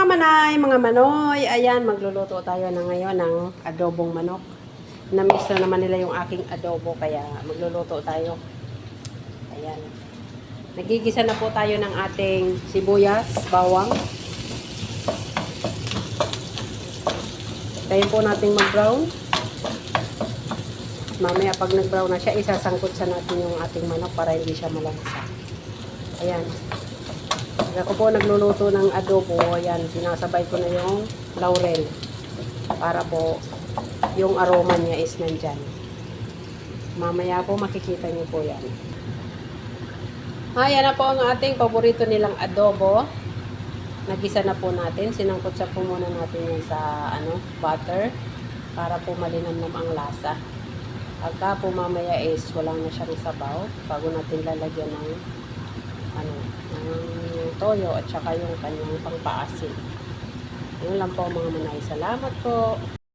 mga manay, mga manoy, ayan, magluluto tayo na ngayon ng adobong manok. Na-miss na naman nila yung aking adobo, kaya magluluto tayo. Ayan. Nagigisa na po tayo ng ating sibuyas, bawang. Tayo po natin mag-brown. Mamaya pag nag-brown na siya, isasangkot sa natin yung ating manok para hindi siya malansa. Ayan. Ako po nagluluto ng adobo. Ayan, sinasabay ko na yung laurel. Para po yung aroma niya is nandyan. Mamaya po makikita niyo po yan. Ayan na po ang ating paborito nilang adobo. Nagisa na po natin. Sinangkot sa po muna natin yan sa butter. Para po malinamnam ang lasa. Pagka po mamaya is walang na siyang sabaw. Bago natin lalagyan ng ng toyo at saka yung kanyang pangpaasin. Yun lang po mga manay. Salamat po.